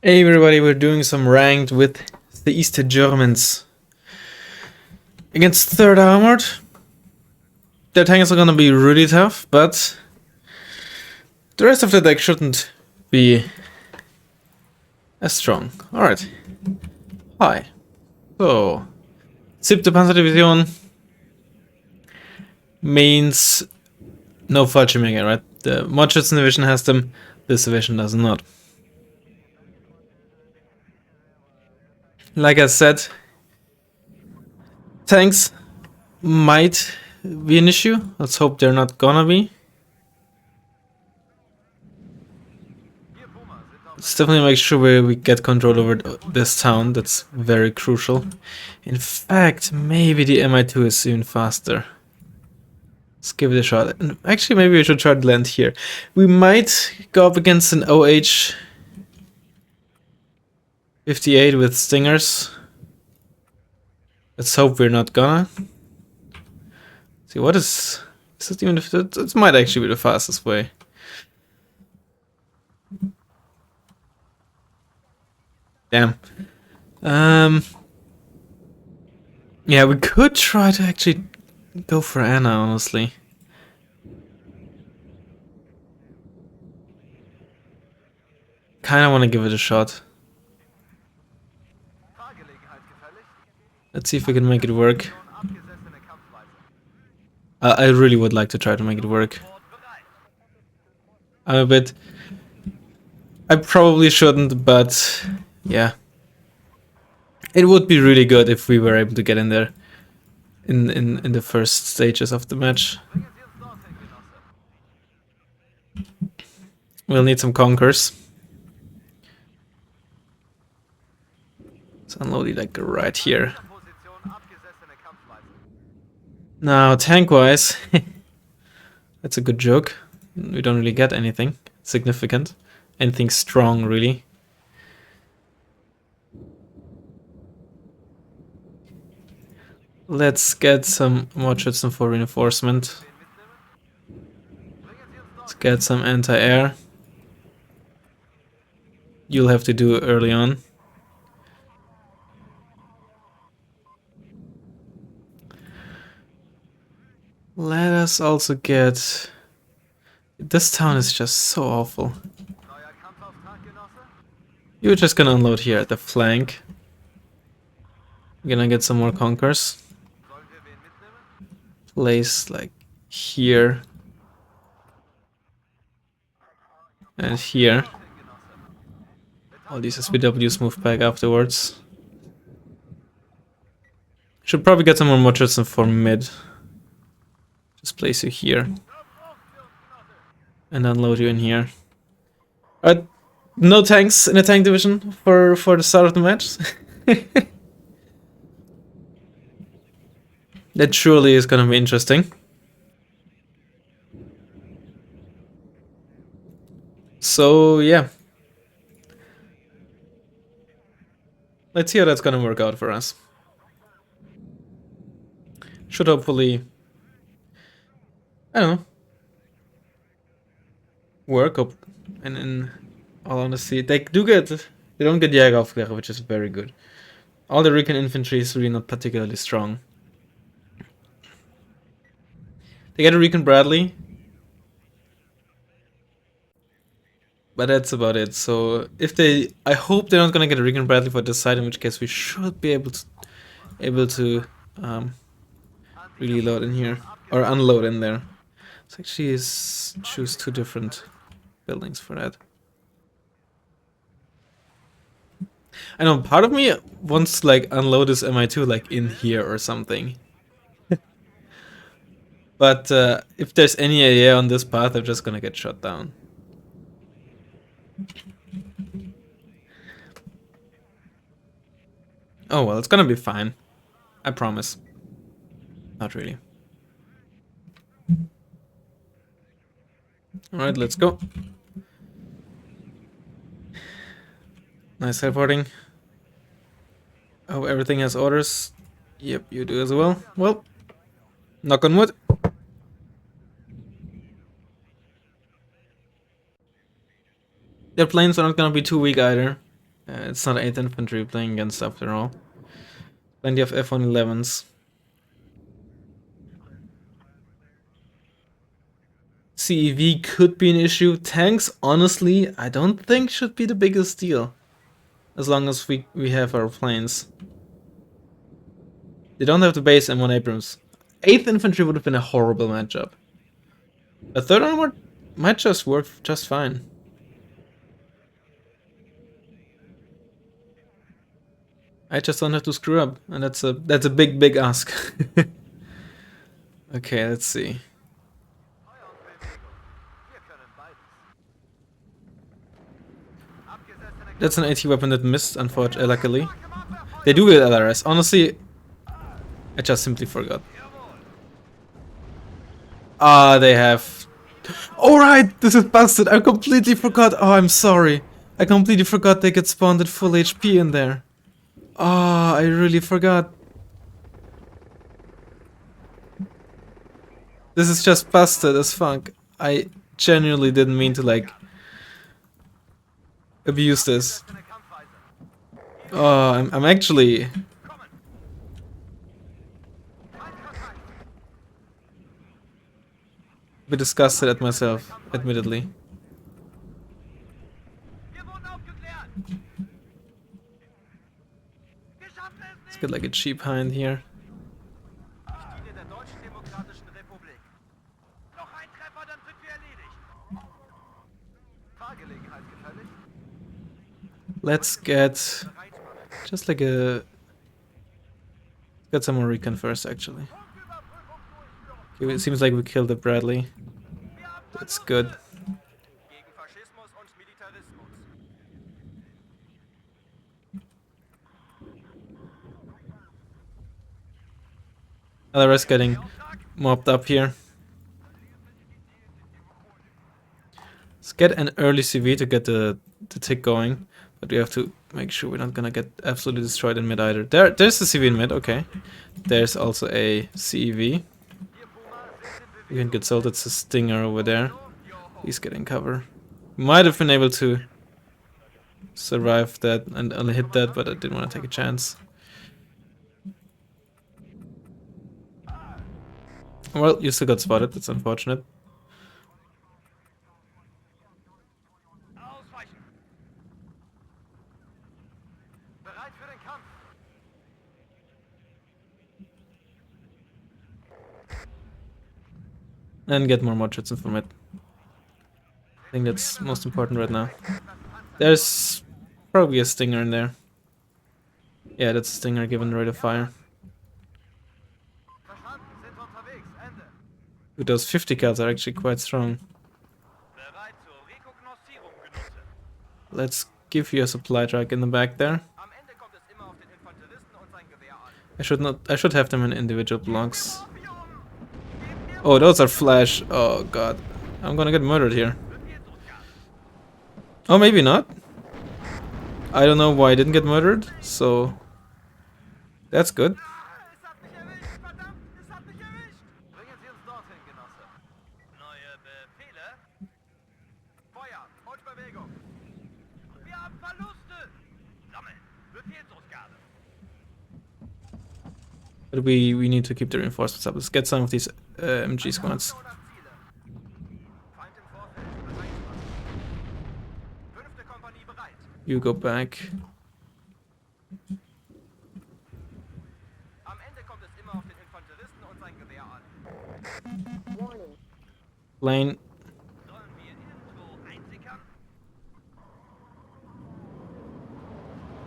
Hey everybody, we're doing some ranked with the East Germans against Third Armored. Their tanks are gonna be really tough, but the rest of the deck shouldn't be as strong. Alright. Hi. So, Siebte Panzerdivision means no Fallschirmjäger, right? The Modschützen division has them, this division does not. Like I said, tanks might be an issue. Let's hope they're not gonna be. Let's definitely make sure we get control over this town. That's very crucial. In fact, maybe the Mi-2 is even faster. Let's give it a shot. And actually, maybe we should try to land here. We might go up against an OH-58 with stingers. Let's hope we're not gonna. See, what is this even? It might actually be the fastest way. Damn. Yeah, we could try to actually go for Anna, honestly. Kinda wanna give it a shot. Let's see if we can make it work. I really would like to try to make it work. I'm a bit... I probably shouldn't, but yeah. It would be really good if we were able to get in there in the first stages of the match. We'll need some conkers. Let's unload it like right here. Now, tank-wise, that's a good joke. We don't really get anything significant. Anything strong, really. Let's get some more Schützen for reinforcement. Let's get some anti-air. You'll have to do early on. Let us also get... This town is just so awful. You're just gonna unload here at the flank. We're gonna get some more conkers. Place like here. And here. All these SPWs move back afterwards. Should probably get some more Modschützen for mid. Just place you here. And unload you in here. Alright, no tanks in the tank division for the start of the match. That surely is gonna be interesting. So yeah. Let's see how that's gonna work out for us. Should hopefully, I don't know, work up. And in all honesty, they don't get Jägeraufklärer, which is very good. All the recon infantry is really not particularly strong. They get a recon Bradley, but that's about it. So if they, I hope they're not gonna get a recon Bradley for this side, in which case we should be able to really load in here or unload in there. So actually choose two different buildings for that. I know part of me wants to like unload this Mi-2 like in here or something. But if there's any AA on this path, they're just gonna get shot down. Oh well, it's gonna be fine. I promise. Not really. Alright, let's go. Nice teleporting. Oh, everything has orders. Yep, you do as well. Well, knock on wood. Their planes are not gonna be too weak either. It's not 8th Infantry playing against after all. Plenty of F-111s. CEV could be an issue. Tanks, honestly, I don't think should be the biggest deal. As long as we have our planes. They don't have the base M1 Abrams. 8th Infantry would have been a horrible matchup. A 3rd Armored might just work just fine. I just don't have to screw up, and that's a big ask. Okay, let's see. That's an AT weapon that missed, unfortunately, luckily. They do get LRS. Honestly, I just simply forgot. Ah, they have. Alright, this is busted. I completely forgot. Oh, I'm sorry. I completely forgot they get spawned at full HP in there. Ah, I really forgot. This is just busted as fuck. I genuinely didn't mean to, like, abuse this. Oh, I'm actually... a bit disgusted at myself, admittedly. Let's get like a cheap hind here. Let's get just like a... get some more recon first, actually. Okay, it seems like we killed the Bradley. That's good. LRS getting mopped up here. Let's get an early CV to get the tick going, but we have to make sure we're not gonna get absolutely destroyed in mid either. There's the CV in mid, okay. There's also a CEV. We can get sold. It's a Stinger over there. He's getting cover. Might have been able to survive that and only hit that, but I didn't want to take a chance. Well, you still got spotted. That's unfortunate. And get more mod shots from it. I think that's most important right now. There's probably a Stinger in there. Yeah, that's a Stinger given the rate of fire. With those 50 cals are actually quite strong. Let's give you a supply truck in the back there. I should have them in individual blocks. Oh, those are flash. Oh god. I'm gonna get murdered here. Oh, maybe not. I don't know why I didn't get murdered, so that's good. But we need to keep the reinforcements up. Let's get some of these MG squads. You go back. Lane.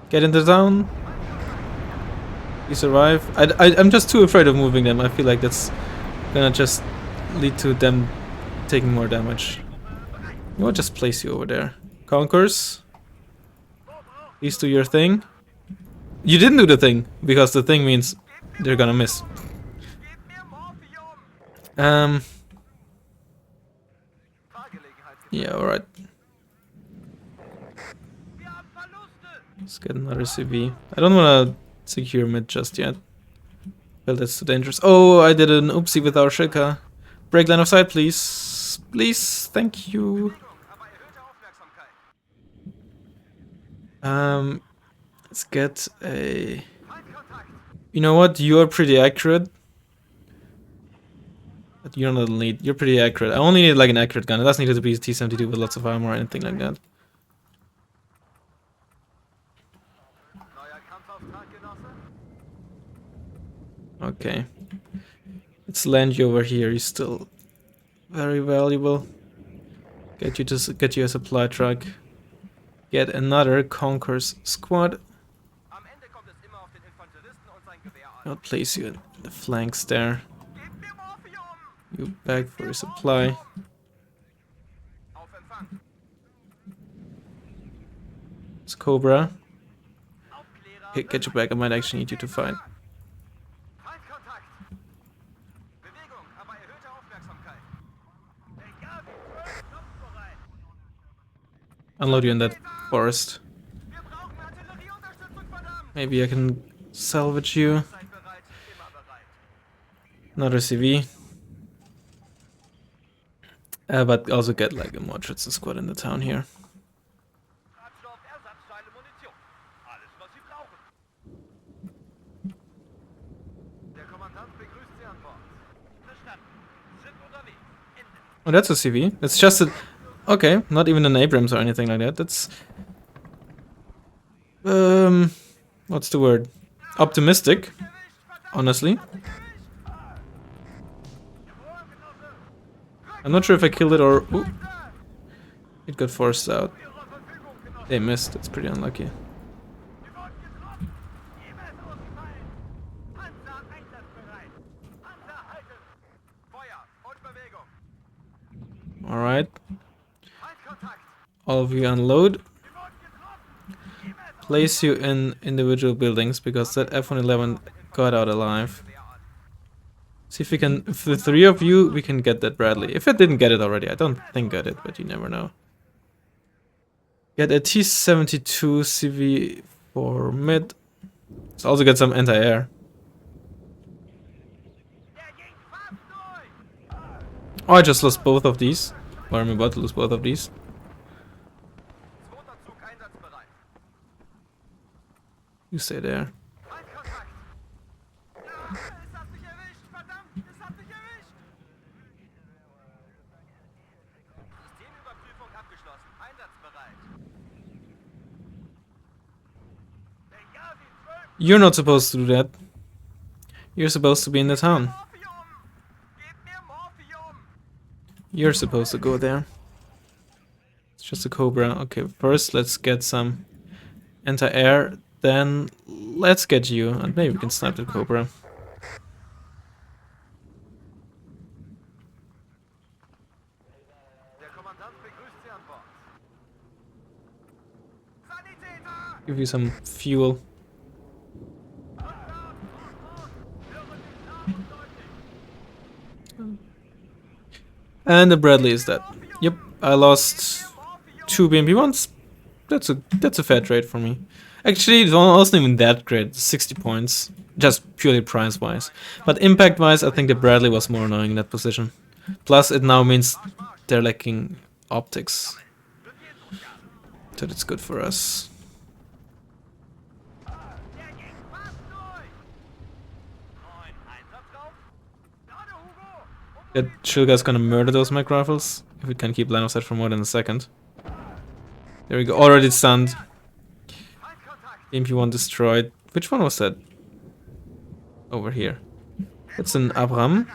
Get in the zone. You survive. I'm just too afraid of moving them. I feel like that's gonna just lead to them taking more damage. You know, just place you over there. Conquers. Please do your thing. You didn't do the thing, because the thing means they're gonna miss. Yeah, alright. Let's get another CV. I don't wanna secure mid just yet. Well, that's too dangerous. Oh, I did an oopsie with our Shilka. Break line of sight, please. Please, thank you. Let's get a... You know what? You're pretty accurate. But you don't need... You're pretty accurate. I only need like an accurate gun. It doesn't need to be a T-72 with lots of armor or anything like that. Okay. Let's land you over here. You're still very valuable. Get you a supply truck. Get another Conqueror's squad. I'll place you in the flanks there. You back for your supply. It's Cobra. Okay, get you back. I might actually need you to fight. Unload you in that forest. Maybe I can salvage you. Another CV. But also get like a more Schützen squad in the town here. Oh, that's a CV. It's just a... Okay, not even an Abrams or anything like that. That's... What's the word? Optimistic, honestly. I'm not sure if I killed it or... Ooh. It got forced out. They missed. It's pretty unlucky. Alright. All of you unload. Place you in individual buildings because that F-111 got out alive. See if we can, if the three of you, we can get that Bradley. If it didn't get it already, I don't think I did, but you never know. Get a T-72 CV for mid. Let's also get some anti-air. Oh, I just lost both of these. Or I'm about to lose both of these. You stay there. You're not supposed to do that. You're supposed to be in the town. You're supposed to go there. It's just a Cobra. Okay, first let's get some anti-air. Then let's get you. And maybe we can snipe the Cobra. Give you some fuel. And the Bradley is dead. Yep, I lost 2 BMP-1s. That's a fair trade for me. Actually, it wasn't even that great. 60 points, just purely price-wise. But impact-wise, I think the Bradley was more annoying in that position. Plus, it now means they're lacking optics, so that's good for us. That shield guy's gonna murder those mech rifles if we can keep line of sight for more than a second. There we go. Already stunned. MP1 destroyed. Which one was that? Over here. That's an Abram.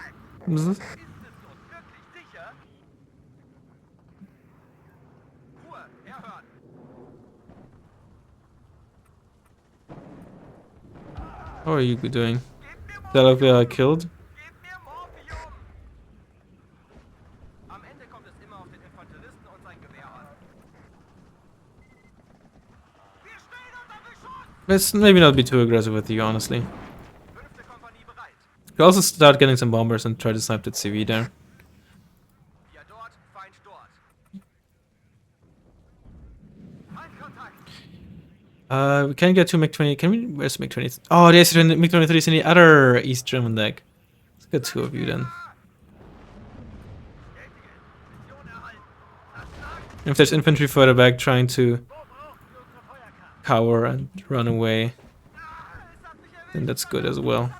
How are you doing? Delavia killed. Let's maybe not be too aggressive with you, honestly. You also start getting some bombers and try to snipe that CV there. We can get 2 MiG-20. Can we? Where's MiG-20? Oh, the MiG-23 is in the other East German deck. Let's get 2 of you then. If there's infantry further back trying to cower and run away, then that's good as well.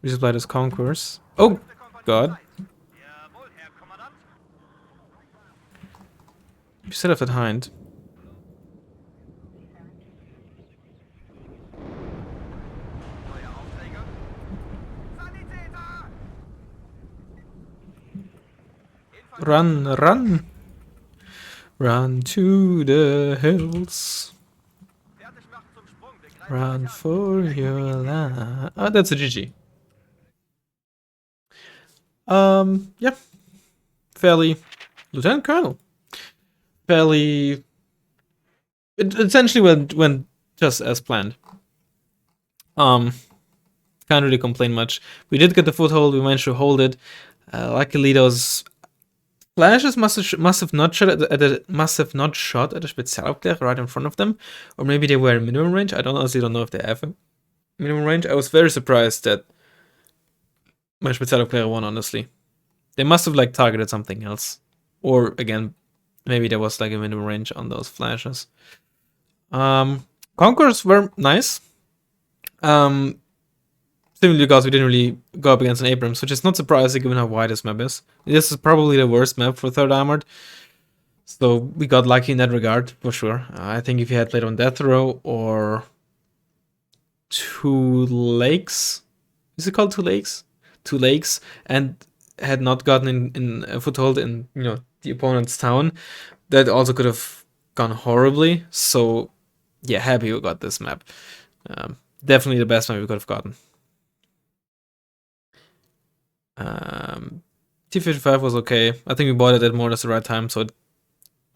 Resupply those conquerors. Oh god. You set up that hind. Run, run! Run to the hills. Run for your life. Oh, that's a GG. Yeah. Fairly... Lieutenant Colonel. Fairly... It essentially went just as planned. Can't really complain much. We did get the foothold, we managed to hold it. Luckily those flashes must have not shot at the Spezialaufklärer right in front of them, or maybe they were in minimum range. I honestly don't know if they have a minimum range. I was very surprised that my Spezialaufklärer won. Honestly, they must have like targeted something else, or again, maybe there was like a minimum range on those flashes. Conquerors were nice. Simply because we didn't really go up against an Abrams, which is not surprising given how wide this map is. This is probably the worst map for 3rd Armored. So we got lucky in that regard, for sure. I think if you had played on Death Row or Two Lakes, is it called Two Lakes? Two Lakes, and had not gotten in a foothold in the opponent's town, that also could have gone horribly. So yeah, happy we got this map. Definitely the best map we could have gotten. T-55 was okay. I think we bought it at more or less the right time, so it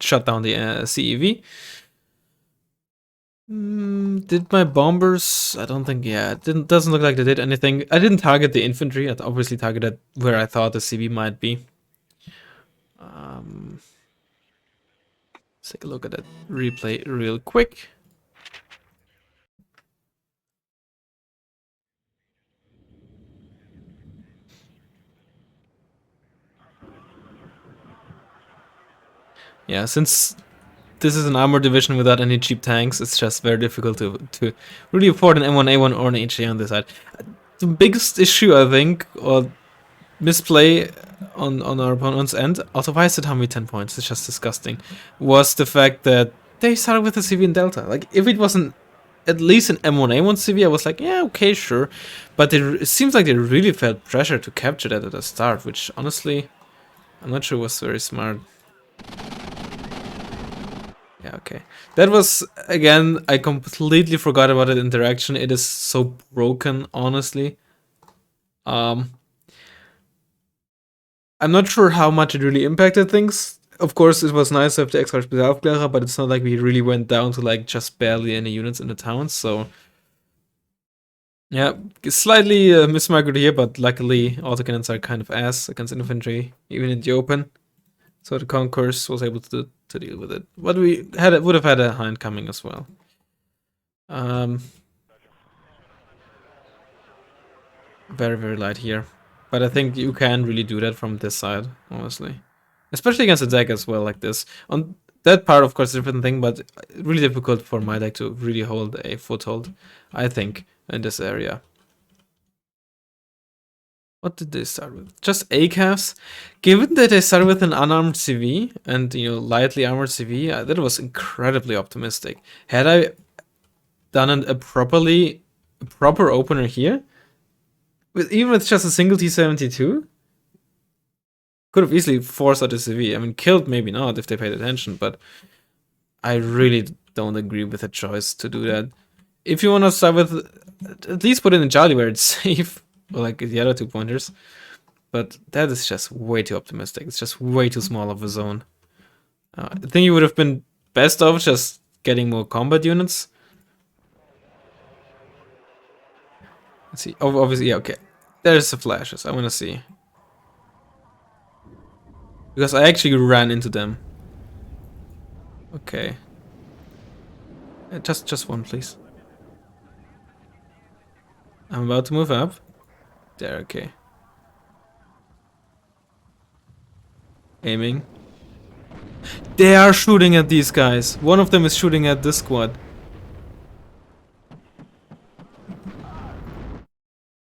shut down the CEV. Did my bombers? I don't think. Yeah, it doesn't look like they did anything. I didn't target the infantry. I obviously targeted where I thought the CB might be. Let's take a look at that replay real quick. Yeah, since this is an armor division without any cheap tanks, it's just very difficult to really afford an M1A1 or an HA on this side. The biggest issue, I think, or misplay on our opponent's end, also why is it how many 10 points? It's just disgusting, was the fact that they started with a CV in Delta. Like, if it wasn't at least an M1A1 CV, I was like, yeah, okay, sure. But it seems like they really felt pressure to capture that at the start, which honestly, I'm not sure was very smart. Yeah, okay. That was, again, I completely forgot about that interaction. It is so broken, honestly. I'm not sure how much it really impacted things. Of course, it was nice to have the extra Spezialaufklärer, but it's not like we really went down to like just barely any units in the town, so... Yeah, slightly mismarked here, but luckily autocannons are kind of ass against infantry, even in the open. So the Concourse was able to deal with it. But we would have had a hind coming as well. Very, very light here. But I think you can really do that from this side, honestly. Especially against a deck as well, like this. On that part, of course, is a different thing, but really difficult for my deck to really hold a foothold, I think, in this area. What did they start with? Just ACAFs? Given that they started with an unarmed CV and, lightly armored CV, that was incredibly optimistic. Had I done a proper opener here, even with just a single T-72, could have easily forced out the CV. I mean, killed maybe not if they paid attention, but I really don't agree with the choice to do that. If you want to start with, at least put it in Charlie where it's safe, or like the other 2 pointers. But that is just way too optimistic. It's just way too small of a zone. I think it would have been best off just getting more combat units. Let's see. Oh, obviously, yeah, okay. There's the flashes. I want to see. Because I actually ran into them. Okay. Just one, please. I'm about to move up. There, okay. Aiming. They are shooting at these guys. One of them is shooting at this squad.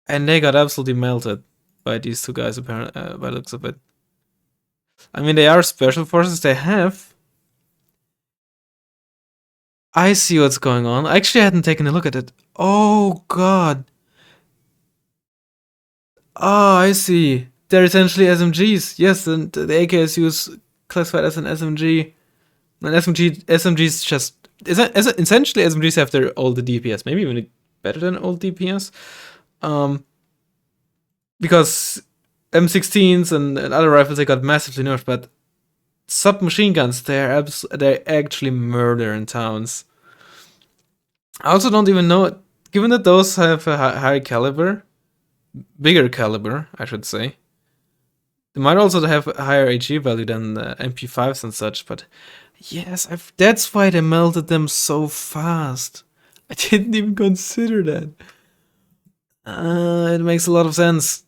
And they got absolutely melted by these two guys, apparently, by the looks of it. I mean, they are special forces. They have. I see what's going on. Actually, I hadn't taken a look at it. Oh, God. Oh, I see. They're essentially SMGs. Yes, and the AKSU is classified as an SMG. And SMGs just essentially SMGs have their old DPS, maybe even better than old DPS, because M16s and other rifles they got massively nerfed, but submachine guns they're actually murdering towns. I also don't even know, given that those have a higher caliber, bigger caliber, I should say. They might also have a higher HE value than MP5s and such, but yes, that's why they melted them so fast. I didn't even consider that. It makes a lot of sense.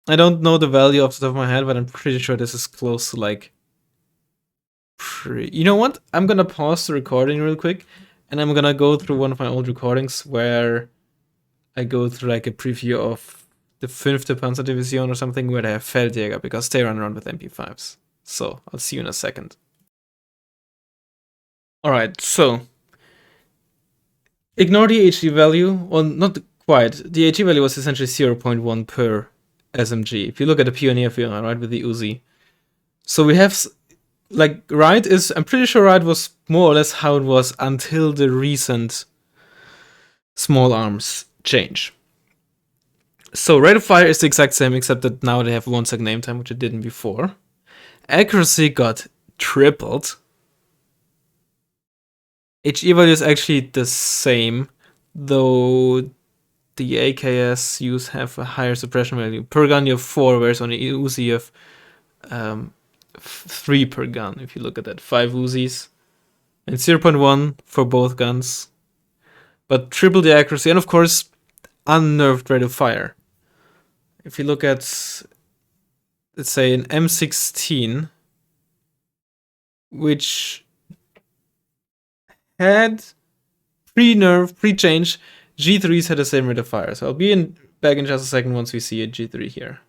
I don't know the value off the top of my head, but I'm pretty sure this is close to like... You know what? I'm gonna pause the recording real quick, and I'm gonna go through one of my old recordings where I go through like a preview of the 5th Panzerdivision or something where they have Feldjäger, because they run around with MP5s. So, I'll see you in a second. Alright, so ignore the HG value. Well, not quite. The HG value was essentially 0.1 per SMG. If you look at the Pioneer field, right, with the Uzi. So we have, like, right is, I'm pretty sure right was more or less how it was until the recent small arms change. So rate of fire is the exact same, except that now they have 1 second aim time, which it didn't before. Accuracy got tripled. HE value is actually the same, though the AKSUs have a higher suppression value. Per gun you have 4, whereas on the Uzi you have 3 per gun, if you look at that. 5 Uzis. And 0.1 for both guns. But triple the accuracy, and of course, unnerved rate of fire. If you look at, let's say, an M16, which had pre-nerf, pre-change, G3s had the same rate of fire. So I'll be back in just a second once we see a G3 here.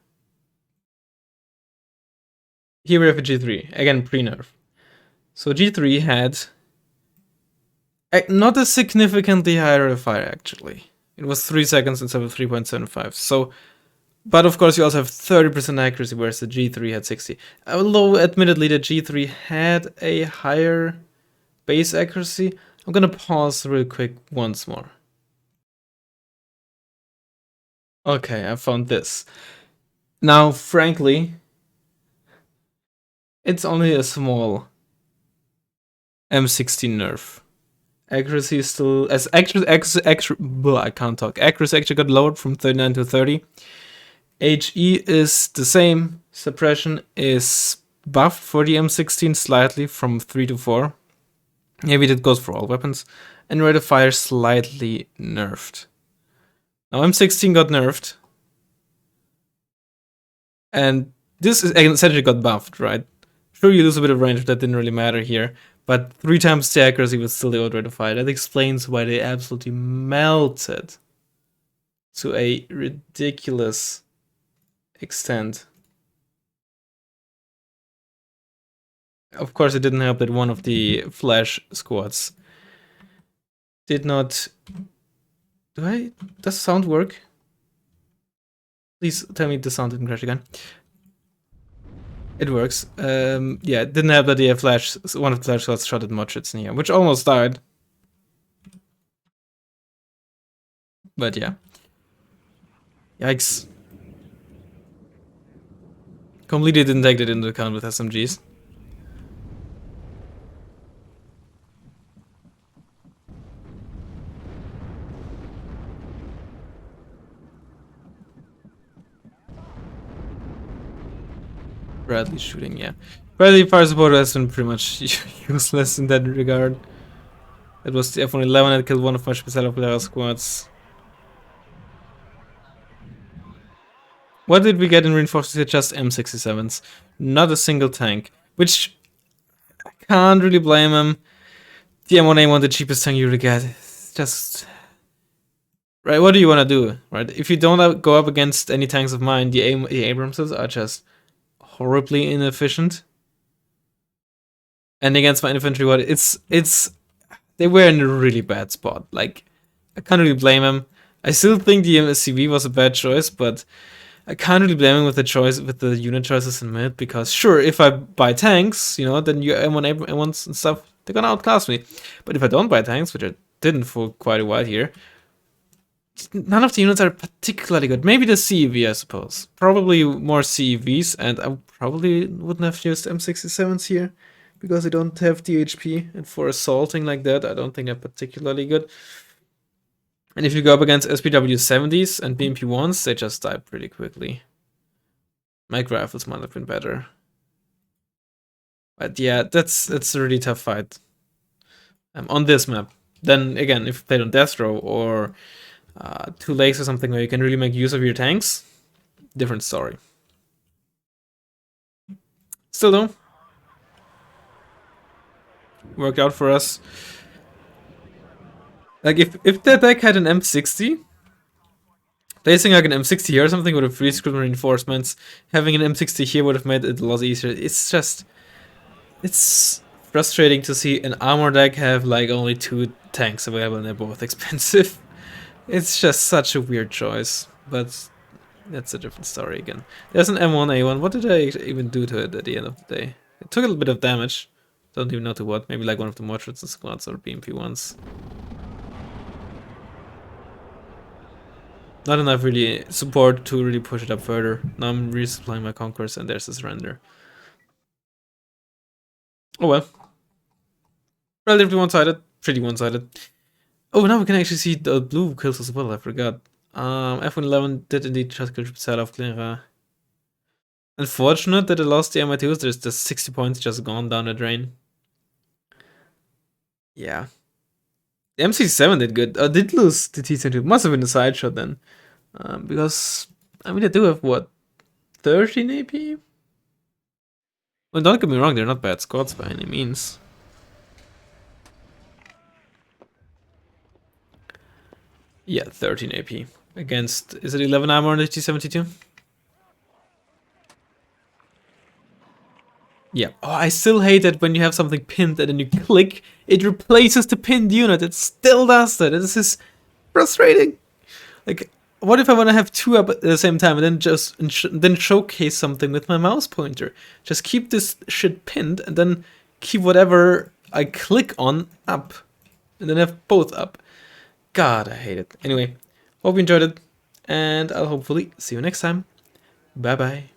Here we have a G3, again pre-nerf. So G3 had not a significantly higher rate of fire actually. It was 3 seconds instead of 3.75. So, but of course you also have 30% accuracy, whereas the G3 had 60. Although admittedly the G3 had a higher base accuracy. I'm gonna pause real quick once more. Okay, I found this. Now, frankly, it's only a small M16 nerf. Accuracy is still as I can't talk. Accuracy actually got lowered from 39 to 30. HE is the same. Suppression is buffed for the M16 slightly from 3 to 4. Maybe that goes for all weapons. And rate of fire slightly nerfed. Now M16 got nerfed. And this is essentially got buffed, right? Sure, you lose a bit of range, but that didn't really matter here. But 3 times the accuracy was still the old rate of fire. That explains why they absolutely melted to a ridiculous extent. Of course, it didn't help that one of the flash squads did not... Does sound work? Please tell me the sound didn't crash again. It works. Yeah, it didn't help that the one of the flash squads shot at Mochits in here, which almost died. But yeah. Yikes. Completely didn't take that into account with SMGs. Bradley shooting, yeah. Bradley fire support has been pretty much useless in that regard. It was the F-111 that killed one of my Spezialabwehr squads. What did we get in reinforcements here? Just M67s. Not a single tank. Which can't really blame him. The M1A1, the cheapest tank you really get. It's just right. What do you want to do? Right? If you don't go up against any tanks of mine, the Abramses are just horribly inefficient. And against my infantry, what it's they were in a really bad spot. Like, I can't really blame him. I still think the MSCV was a bad choice, but I can't really blame him with the unit choices in mid, because sure, if I buy tanks, then your M1s and stuff, they're gonna outclass me. But if I don't buy tanks, which I didn't for quite a while here, none of the units are particularly good. Maybe the CEV, I suppose. Probably more CEVs, and I probably wouldn't have used M67s here, because I don't have DHP, and for assaulting like that, I don't think they're particularly good. And if you go up against SPW 70s and BMP 1s, they just die pretty quickly. My rifles might have been better. But yeah, that's a really tough fight. On this map. Then again, if you played on Death Row or 2 lakes or something where you can really make use of your tanks, different story. Still though, worked out for us. Like, if that deck had an M60, placing like an M60 here or something would have free script reinforcements. Having an M60 here would have made it a lot easier. It's frustrating to see an armor deck have like only 2 tanks available and they're both expensive. It's just such a weird choice, but that's a different story again. There's an M1A1. What did I even do to it at the end of the day? It took a little bit of damage. Don't even know to what. Maybe like one of the Mortrits and squads or BMP ones. Not enough really support to really push it up further. Now I'm resupplying my Conquerors and there's the surrender. Oh well. Relatively one-sided. Pretty one-sided. Oh, now we can actually see the blue kills as well, I forgot. F111 did indeed just kill side of Clara. Unfortunate that I lost the MI2s. There's the 60 points just gone down the drain. Yeah. The MC7 did good. Did lose the T72. Must have been a side shot then. Because, I mean, they do have, what, 13 AP? Well, don't get me wrong, they're not bad squads by any means. Yeah, 13 AP. Against, is it 11 armor on the T72? Yeah. Oh, I still hate it when you have something pinned and then you click, it replaces the pinned unit. It still does that. This is frustrating. Like, what if I want to have 2 up at the same time and then then showcase something with my mouse pointer? Just keep this shit pinned and then keep whatever I click on up. And then have both up. God, I hate it. Anyway, hope you enjoyed it. And I'll hopefully see you next time. Bye bye.